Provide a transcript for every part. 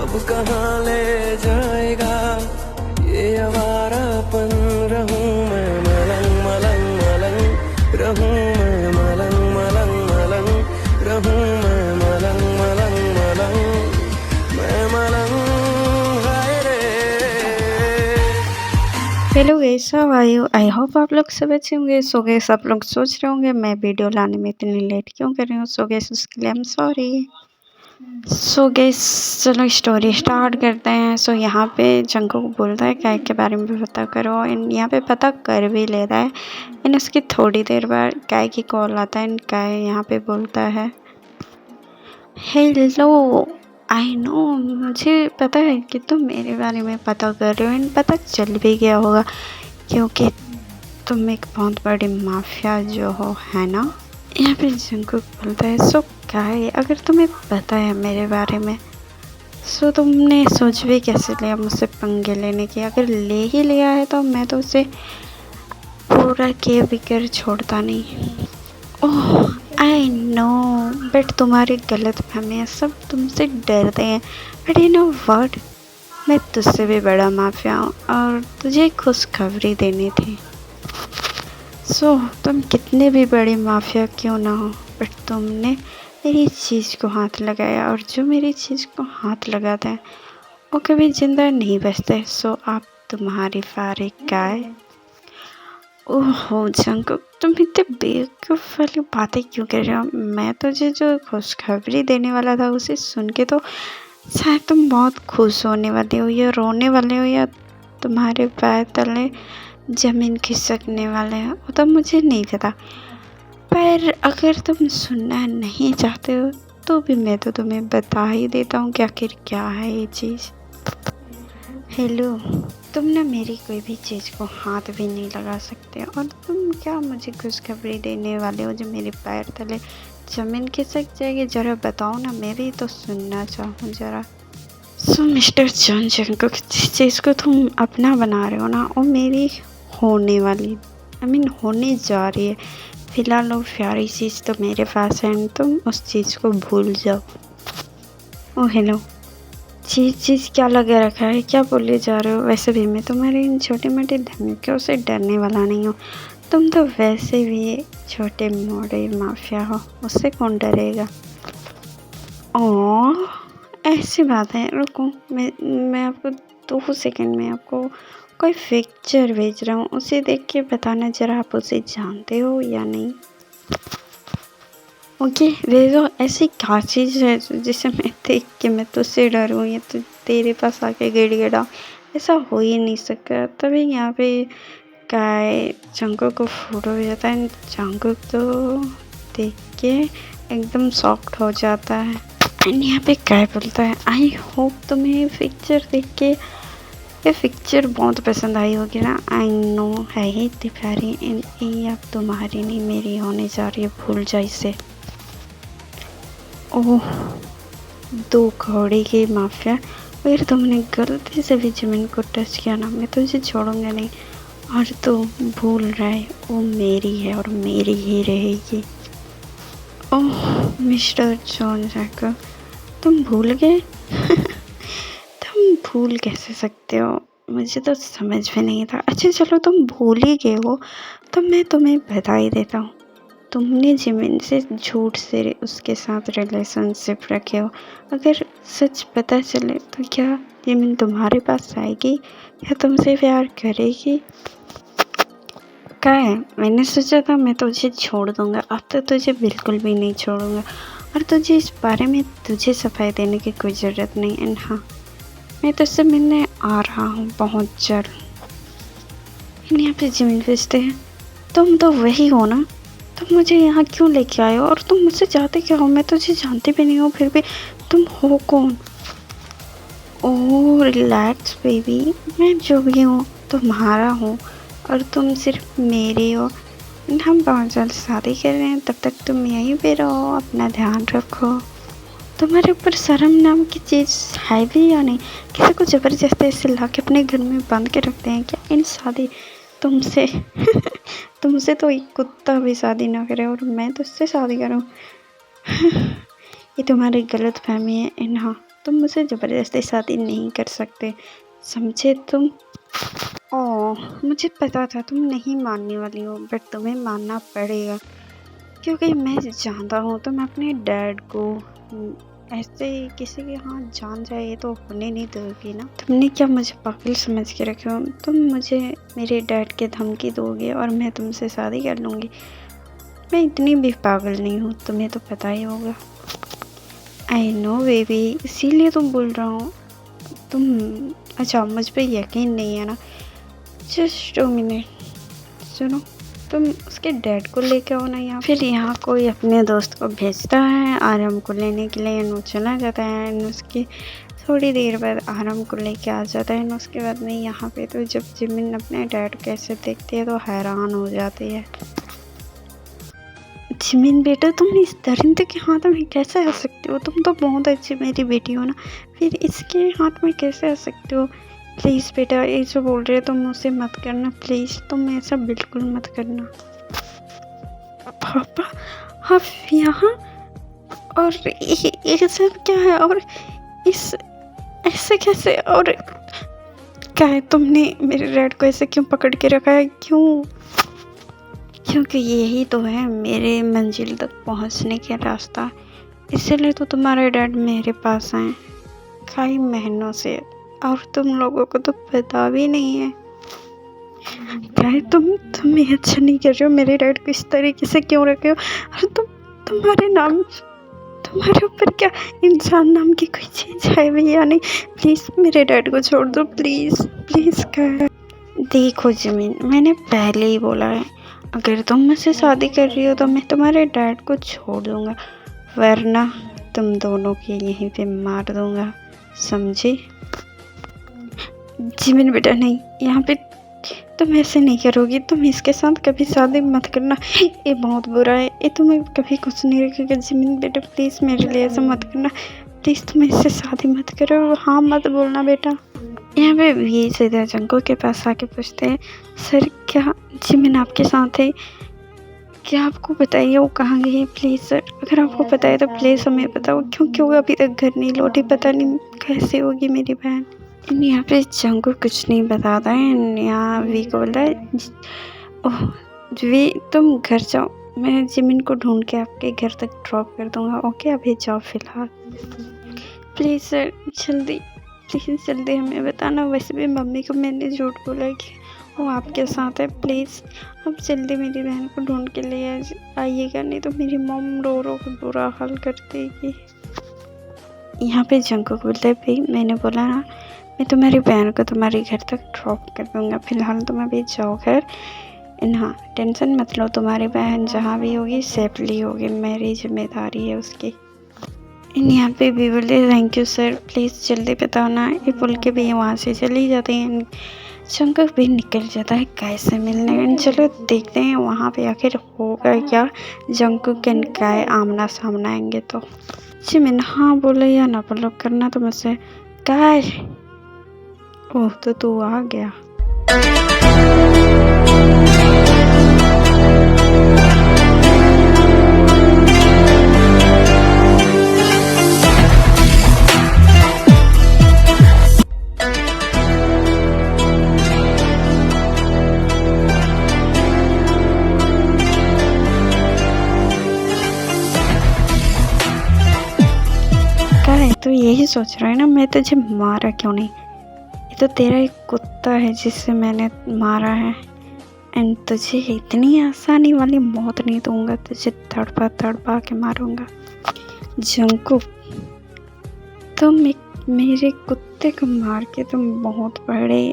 अब कहाँ ले जाएगा ये आवारापन। रहूं मैं मलंग मलंग मलंग, रहूं मैं मलंग मलंग मलंग, रहूं मैं मलंग मलंग मलंग, मैं मलंग हाय रे। Hello guys, how are you? I hope आप लोग सब अच्छे होंगे। सो गाइस, आप लोग सोच रहे होंगे मैं वीडियो लाने में इतनी लेट क्यों कर रही हूँ। सो गाइस, उसके लिए I am sorry. So guys, चलो स्टोरी स्टार्ट करते हैं। सो यहाँ पे जंगकुक बोलता है काय के बारे में भी पता करो। एंड यहाँ पे पता कर भी लेता है। एंड उसकी थोड़ी देर बाद काय की कॉल आता है। एंड काय यहाँ पे बोलता है, हेलो, आई नो, मुझे पता है कि तुम मेरे बारे में पता कर रहे हो। एंड पता चल भी गया होगा क्योंकि तुम एक बहुत बड़ी माफिया जो हो, है ना। यहाँ पे जंगकुक बोलता है, सो क्या है, अगर तुम्हें पता है मेरे बारे में, सो तुमने सोच भी कैसे लिया मुझसे पंगे लेने की। अगर ले ही लिया है तो मैं तो उसे पूरा के बिकर छोड़ता नहीं। ओह आई नो, बट तुम्हारी गलत फहमियाँ, सब तुमसे डरते हैं। बट यू नो व्हाट, मैं तुझसे भी बड़ा माफिया हूँ और तुझे खुशखबरी देनी थी। सो तुम कितने भी बड़े माफिया क्यों ना हो, बट तुमने मेरी चीज़ को हाथ लगाया, और जो मेरी चीज़ को हाथ लगाता है वो कभी जिंदा नहीं बचते। सो आप तुम्हारी फारिग का है। ओहो जंगकुक, तुम इतने बेवकूफ़ वाली बातें क्यों कर रहे हो। मैं तुझे जो खुशखबरी देने वाला था उसे सुन के तो शायद तुम बहुत खुश होने वाले हो या रोने वाले हो, या तुम्हारे पैर तले ज़मीन खिसकने वाले हैं, वो तो मुझे नहीं पता। पर अगर तुम सुनना नहीं चाहते हो तो भी मैं तो तुम्हें बता ही देता हूँ कि आखिर क्या है ये चीज़। हेलो, तुम ना मेरी कोई भी चीज़ को हाथ भी नहीं लगा सकते, और तुम क्या मुझे खुशखबरी देने वाले हो जो मेरे पैर तले ज़मीन खिसक जाएगी। ज़रा बताओ ना, मैं भी तो सुनना चाहूँ ज़रा। सो मिस्टर जॉन जंगकुक, जिस चीज़ को तुम अपना बना रहे हो ना, वो मेरी होने वाली, होने जा रही है। फिलहाल वो प्यारी चीज़ तो मेरे पास है, तुम उस चीज़ को भूल जाओ। ओ हेलो, चीज़ क्या लगा रखा है, क्या बोले जा रहे हो। वैसे भी मैं तुम्हारे इन छोटे मोटे धमकियों से डरने वाला नहीं हूँ। तुम तो वैसे भी छोटे मोटे माफिया हो, उससे कौन डरेगा। ओ ऐसी बात है, रुको, मैं आपको 2 सेकंड में आपको कोई पिक्चर भेज रहा हूँ, उसे देख के बताना जरा आप उसे जानते हो या नहीं। ओके भेजो। ऐसी क्या चीज़ है जिसे मैं देख के मैं तुझसे डरूँ या तो तेरे पास आके गिड़गिड़ाऊँ। ऐसा हो ही नहीं सकता। तभी यहाँ पे काय जंगकुक को फोटो भेजता है। जंगकुक तो देख के एकदम सॉफ्ट हो जाता है। एंड यहाँ पे काय बोलता है, आई होप तुम्हें पिक्चर देख के ये पिक्चर बहुत पसंद आई होगी ना। आई नो, है ही इतनी प्यारी। एंड ये अब तुम्हारी नहीं मेरी होने जा रही है, भूल जा इसे। ओह, 2 घोड़े की माफिया, अगर तुमने गलती से भी ज़मीन को टच किया ना, मैं तुझे छोड़ूंगा नहीं। और तू भूल रहा है वो मेरी है और मेरी ही रहेगी। ओह मिस्टर जॉन जैकब, तुम भूल गए। तुम भूल कैसे सकते हो, मुझे तो समझ में नहीं था। अच्छा चलो, तुम भूल ही गए हो तो मैं तुम्हें बधाई देता हूँ। तुमने ज़मीन से झूठ से उसके साथ रिलेशनशिप रखे हो। अगर सच पता चले तो क्या ज़मीन तुम्हारे पास आएगी या तुमसे प्यार करेगी। क्या है, मैंने सोचा था मैं तुझे छोड़ दूंगा, अब तो तुझे बिल्कुल भी नहीं छोड़ूंगा। और तुझे इस बारे में तुझे सफाई देने की कोई ज़रूरत नहीं। एंड हाँ, मैं तुझसे मिलने आ रहा हूँ बहुत जल्द। यहाँ पे ज़मीन बेचते हैं, तुम तो वही हो ना। तुम मुझे यहाँ क्यों लेके आए हो, और तुम मुझसे चाहते क्या हो। मैं तुझे जानती भी नहीं हूँ, फिर भी तुम हो कौन। ओह रिलैक्स बेबी, मैं जो भी हूँ तुम्हारा हूँ और तुम सिर्फ मेरी हो। हम बहुत जल्द शादी कर रहे हैं, तब तक तुम यहीं पे रहो, अपना ध्यान रखो। तुम्हारे ऊपर शर्म नाम की चीज़ है भी या नहीं। किसी को ज़बरदस्ती ऐसे ला के अपने घर में बांध के रखते हैं क्या। इन शादी तुमसे तुमसे तो एक कुत्ता भी शादी ना करे, और मैं तुझसे शादी करूँ। ये तुम्हारी गलत फहमी है। इन हाँ, तुम मुझसे ज़बरदस्ती शादी नहीं कर सकते, समझे तुम? ओह, मुझे पता था तुम नहीं मानने वाली हो, बट तुम्हें मानना पड़ेगा क्योंकि मैं जानता हूँ तुम अपने डैड को ऐसे किसी के हाथ जान जाए ये तो होने नहीं दोगी ना। तुमने क्या मुझे पागल समझ के रखे हो? तुम मुझे मेरे डैड के धमकी दोगे और मैं तुमसे शादी कर लूँगी? मैं इतनी भी पागल नहीं हूँ, तुम्हें तो पता ही होगा। आई नो बेबी, इसीलिए तुम बोल रहा हूँ। तुम अच्छा, मुझ पे यकीन नहीं है ना? जस्ट 2 मिनट सुनो, तुम उसके डैड को लेके आओ ना यहाँ। फिर यहाँ कोई अपने दोस्त को भेजता है आरम को लेने के लिए, नो चला जाता है, उसकी थोड़ी देर बाद आरम को लेके आ जाता है। उसके बाद में यहाँ पे तो जब जिमिन अपने डैड कैसे देखती है तो हैरान हो जाती है। जिमिन बेटा, तुम इस दरिंदे के हाथ में कैसे आ सकते हो? तुम तो बहुत अच्छी मेरी बेटी हो ना, फिर इसके हाथ में कैसे आ सकते हो? प्लीज़ बेटा, ये जो बोल रहे हो तुम मुझसे मत करना, प्लीज़ तुम ऐसा बिल्कुल मत करना। पापा, आप यहाँ? और ये सब क्या है? और इस ऐसे कैसे? और क्या है, तुमने मेरे डैड को ऐसे क्यों पकड़ के रखा है? क्यों? क्योंकि यही तो है मेरे मंजिल तक पहुंचने का रास्ता, इसीलिए तो तुम्हारे डैड मेरे पास आए कई महीनों से, और तुम लोगों को तो पता भी नहीं है। क्या तुम ये अच्छा नहीं कर रहे हो? मेरे डैड को इस तरीके से क्यों रखे हो? और तुम्हारे ऊपर क्या इंसान नाम की कोई चीज़ है भी या नहीं? प्लीज़ मेरे डैड को छोड़ दो, प्लीज़ प्लीज़। कर देखो जिमिन, मैंने पहले ही बोला है, अगर तुम मुझसे शादी कर रही हो तो मैं तुम्हारे डैड को छोड़ दूंगा, वरना तुम दोनों के यहीं पे मार दूंगा, समझी? जिमिन बेटा नहीं, यहाँ पे तुम ऐसे नहीं करोगी, तुम इसके साथ कभी शादी मत करना, ये बहुत बुरा है, ये तुम्हें कभी कुछ नहीं रखेगा। जिमिन बेटा प्लीज़ मेरे लिए ऐसा मत करना, प्लीज़ तुम इससे शादी मत करो, हाँ मत बोलना बेटा। यहाँ पे भी सीधा जंगू के पास आके पूछते हैं, सर क्या जिमिन आपके साथ है? क्या आपको बताइए वो कहाँ गई है? प्लीज़ सर, अगर आपको पता है तो प्लीज़ हमें बताओ, क्योंकि वो अभी तक घर नहीं लौटी, पता नहीं कैसे होगी मेरी बहन। यहाँ पे जंगू कुछ नहीं बताता है, यहाँ वी को बोलता है, ओह वी तुम घर जाओ, मैं जिमिन को ढूंढ के आपके घर तक ड्रॉप कर दूँगा, ओके अभी जाओ फिलहाल। प्लीज़ सर जल्दी, प्लीज़ जल्दी हमें बताना, वैसे भी मम्मी को मैंने झूठ बोला है कि वो आपके साथ है, प्लीज़ अब जल्दी मेरी बहन को ढूंढ के ले आइएगा, नहीं तो मेरी मॉम रो रो के बुरा हाल कर देगी। यहाँ पे जंगकुक बोलता है, भाई मैंने बोला ना मैं तुम्हारी बहन को तुम्हारे घर तक ड्रॉप कर दूँगा, फिलहाल तुम अभी जाओ घर, हाँ टेंशन मत लो, तुम्हारी बहन जहाँ भी होगी सेफली होगी, मेरी जिम्मेदारी है उसकी। यहाँ पे भी बोले थैंक यू सर, प्लीज़ जल्दी बताओ ना, ये बोल के भी वहाँ से चली जाती हैं। जंगकुक भी निकल जाता है गाय से मिलने। चलो देखते हैं वहाँ पे आखिर होगा क्या, जंगकुक एंड गाय आमना सामना आएंगे तो। जिमिन हाँ बोलो या ना बोलो, करना तो मुझसे। गाय, ओह तो तू आ गया। तो यही सोच रहा है ना मैं तुझे मारा क्यों नहीं? ये तो तेरा एक कुत्ता है जिससे मैंने मारा है, एंड तुझे इतनी आसानी वाली मौत नहीं दूंगा, तुझे तड़पा तड़पा के मारूंगा। जंगकुक, तुम मेरे कुत्ते को मार के तुम बहुत बड़े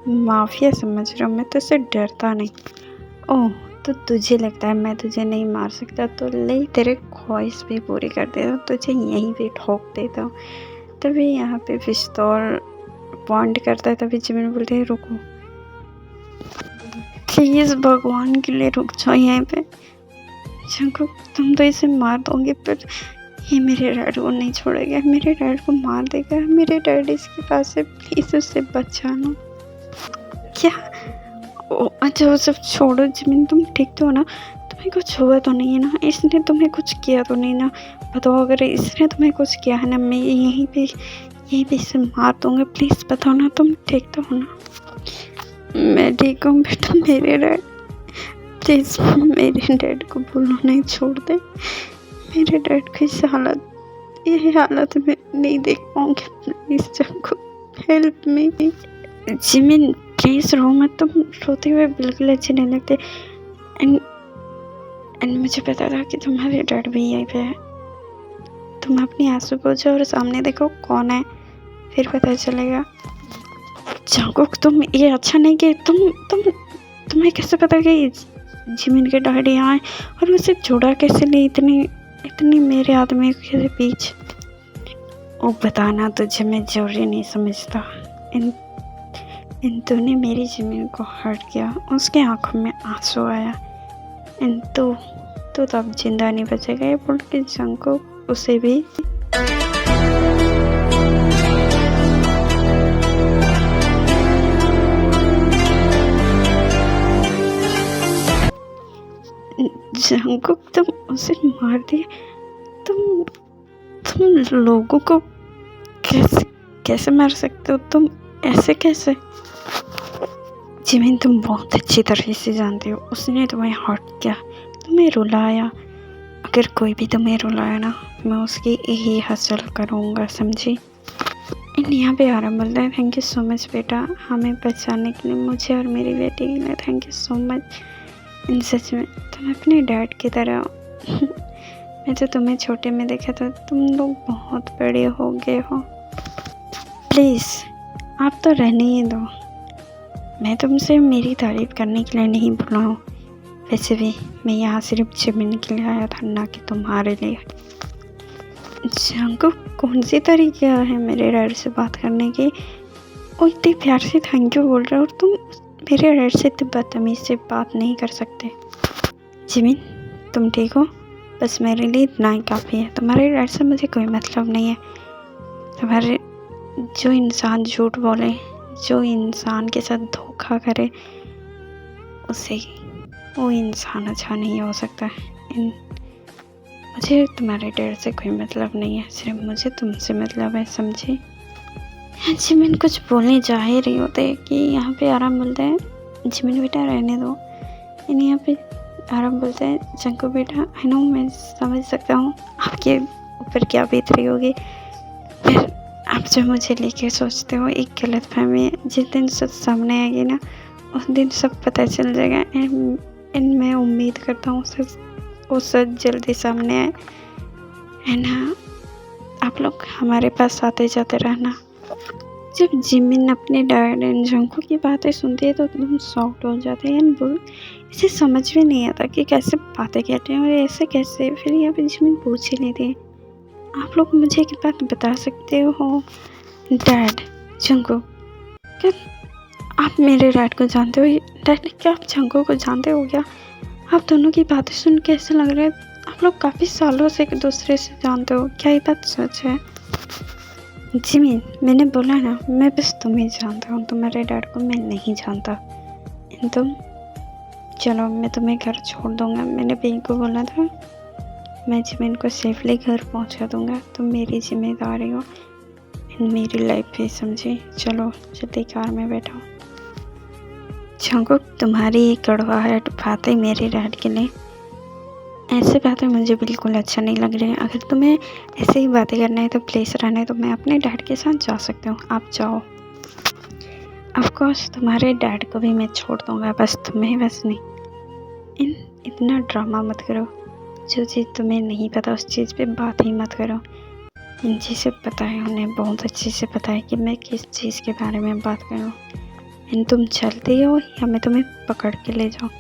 माफिया समझ रहे हो, मैं तुझसे डरता नहीं। ओह तो तुझे लगता है मैं तुझे नहीं मार सकता, तो ले तेरे ख्वाहिश भी पूरी कर देता हूँ, तुझे यहीं पे ठोक देता हूँ। तभी यहाँ पे पिस्तौल पॉइंट करता है, तभी जिमिन बोलते हैं रुको, प्लीज़ भगवान के लिए रुक जाओ यहाँ पे। जंगकुक तुम तो इसे मार दोगे, पर ये मेरे डैड को नहीं छोड़ेगा, मेरे डैड को मार देगा, मेरे डैड इसके पास है, प्लीज़ उससे बचाना। क्या? अच्छा वो सब छोड़ो जिमिन, तुम ठीक तो हो ना? तुम्हें कुछ हुआ तो नहीं है ना? इसने तुम्हें कुछ किया तो नहीं ना? बताओ, अगर इसने तुम्हें कुछ किया है ना, मैं यहीं पे इसे मार दूँगा। प्लीज़ बताओ ना, तुम ठीक तो हो ना? मैं ठीक हूँ बेटा। मेरे डैड, प्लीज़ मेरे डैड को बोलो नहीं, छोड़ दे। मेरे डैड को ये हालत में नहीं देख पाऊँगी। Please Jungkook, help me. Jimin please रो मत, तुम रोते हुए बिल्कुल अच्छे नहीं लगते। एंड मुझे पता था कि तुम्हारे डैड भी यहीं पे है। तुम अपनी आंसू पोंछो और सामने देखो कौन है, फिर पता चलेगा। जंकुक, तुम ये अच्छा नहीं कि तुम्हें कैसे पता कि जिमिन के डैडी यहाँ है, और उसे जोड़ा कैसे नहीं इतनी मेरे आदमी के बीच। वो बताना तुझे मैं जरूरी नहीं समझता। इन तूने मेरी जिमिन को हर्ट किया, उसके आंखों में आंसू आया। इन तू तो अब जिंदा नहीं बचेगा। ये बोल के जंकुक उसे भी जंकुक, तुम उसे मार दिए। तुम लोगों को कैसे मार सकते हो? तुम ऐसे कैसे? जिमिन, तुम बहुत अच्छी तरह से जानते हो, उसने तुम्हें हर्ट किया, तुम्हें रुलाया। अगर कोई भी तुम्हें रुलाया ना, मैं उसकी यही हासिल करूँगा, समझी? इन यहाँ पे आराम बोलता है, थैंक यू सो मच बेटा, हमें बचाने के लिए, मुझे और मेरी बेटी के लिए थैंक यू सो मच। इन सच में तुम अपने डैड की तरह हो। मैं तो तुम्हें छोटे में देखा था, तुम लोग बहुत बड़े हो गए हो। प्लीज़ आप तो रहने ही दो। मैं तुमसे मेरी तारीफ़ करने के लिए नहीं बोला हूँ, वैसे भी मैं यहाँ सिर्फ जिमिन के लिए आया था, ना कि तुम्हारे लिए। जंकुक, कौन सी तरीका है मेरे डैड से बात करने की? वो इतने प्यार से थैंक यू बोल रहे हो और तुम मेरे डैड से इतनी बदतमीज़ से बात नहीं कर सकते। जिमिन, तुम ठीक हो? बस मेरे लिए इतना ही काफ़ी है। तुम्हारे डैड से मुझे कोई मतलब नहीं है। तुम्हारे जो इंसान झूठ बोले, जो इंसान के साथ धोखा करे, उसे वो इंसान अच्छा नहीं हो सकता। मुझे तुम्हारे डैड से कोई मतलब नहीं है, सिर्फ मुझे तुमसे मतलब है, समझे? जिमिन कुछ बोलने जा ही रही होते कि यहाँ पे आराम बोलते हैं, जिमिन बेटा रहने दो। यहाँ पे आराम बोलते हैं, जंको बेटा आई नो, मैं समझ सकता हूँ आपके ऊपर क्या बीत रही होगी, फिर आप जो मुझे लेके सोचते हो एक गलत फहमी है। जिस दिन सच सामने आएगी ना, उस दिन सब पता चल जाएगा। एंड मैं उम्मीद करता हूँ वो सच जल्दी सामने आए। एंड हाँ, आप लोग हमारे पास आते जाते रहना। जब जिमिन अपने डैड एंड जंको की बातें सुनती है तो एकदम शॉक्ड हो जाते हैं। एंड इसे समझ में नहीं आता कि कैसे बातें कहते हैं और ऐसे कैसे। फिर यहाँ पे जिमिन पूछ ही लेती है, आप लोग मुझे एक बात बता सकते हो डैड? जंको, क्या आप मेरे डैड को जानते हो? डैड, क्या आप जंको को जानते हो क्या? आप दोनों की बातें सुन के ऐसे लग रहा है आप लोग काफ़ी सालों से एक दूसरे से जानते हो। क्या ये बात सच है? जिमिन, मैंने बोला ना, मैं बस तुम्हें जानता हूँ, तुम्हारे डैड को मैं नहीं जानता। तुम चलो, मैं तुम्हें घर छोड़ दूँगा। मैंने पिंक को बोला था मैं जिमिन को सेफली घर पहुँचा दूँगा। तुम मेरी जिम्मेदारी हो, मेरी लाइफ भी, समझी? चलो जल्दी कार में बैठो। जंकुक, तुम्हारी कड़वाहट बातें मेरे डैड के लिए, ऐसे बातें मुझे बिल्कुल अच्छा नहीं लग रही है। अगर तुम्हें ऐसे ही बातें करना है तो प्लीज़ रहने दो, मैं अपने डैड के साथ जा सकती हूँ, आप जाओ। ऑफकोर्स तुम्हारे डैड को भी मैं छोड़ दूँगा, बस तुम्हें बस नहीं। इतना ड्रामा मत करो। जो चीज़ तुम्हें नहीं पता उस चीज़ पे बात ही मत करो। इन चीज़ें पता है, उन्हें बहुत अच्छे से पता है कि मैं किस चीज़ के बारे में बात करूँ। तुम चलती हो या मैं तुम्हें पकड़ के ले जाऊँ?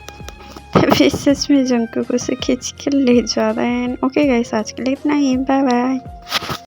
सच में जंकुक उसे खींच के ले जा रहे हैं। ओके गाइस, आज के लिए इतना ही, बाय बाय।